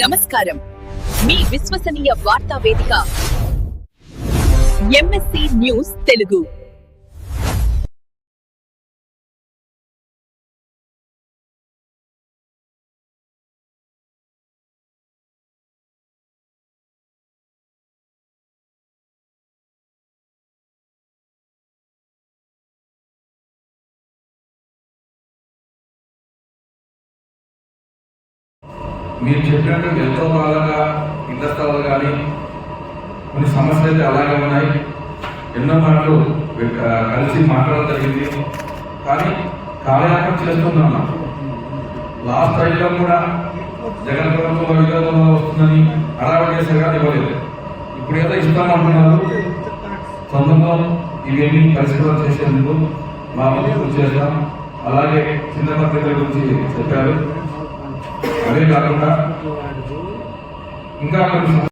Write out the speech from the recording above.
నమస్కారం, మీ విశ్వసనీయ వార్తా వేదిక ఎంఎస్సి న్యూస్ తెలుగు. మీరు చెప్పినట్టు ఎంతో బాగా ఇండస్ట్రీలు కానీ కొన్ని సమస్యలు అయితే అలాగే ఉన్నాయి. ఎన్నో మాటలు కలిసి మాట్లాడడం జరిగింది. కానీ కాలయాపన చేస్తున్నాను. లాస్ట్ రైల్లో కూడా జగన్ ప్రభుత్వం విధానంలో వస్తుందని అడావడి చేశారు కానీ ఇవ్వలేదు. ఇప్పుడు ఏదో ఇస్తామంటున్నారు. తొందరలో ఇవన్నీ పరిష్కారం చేసేందుకు మా ముందు చేస్తాం. అలాగే చిన్న పత్రికల గురించి చెప్పారు. అదే కాకుండా ఇంకా కొన్ని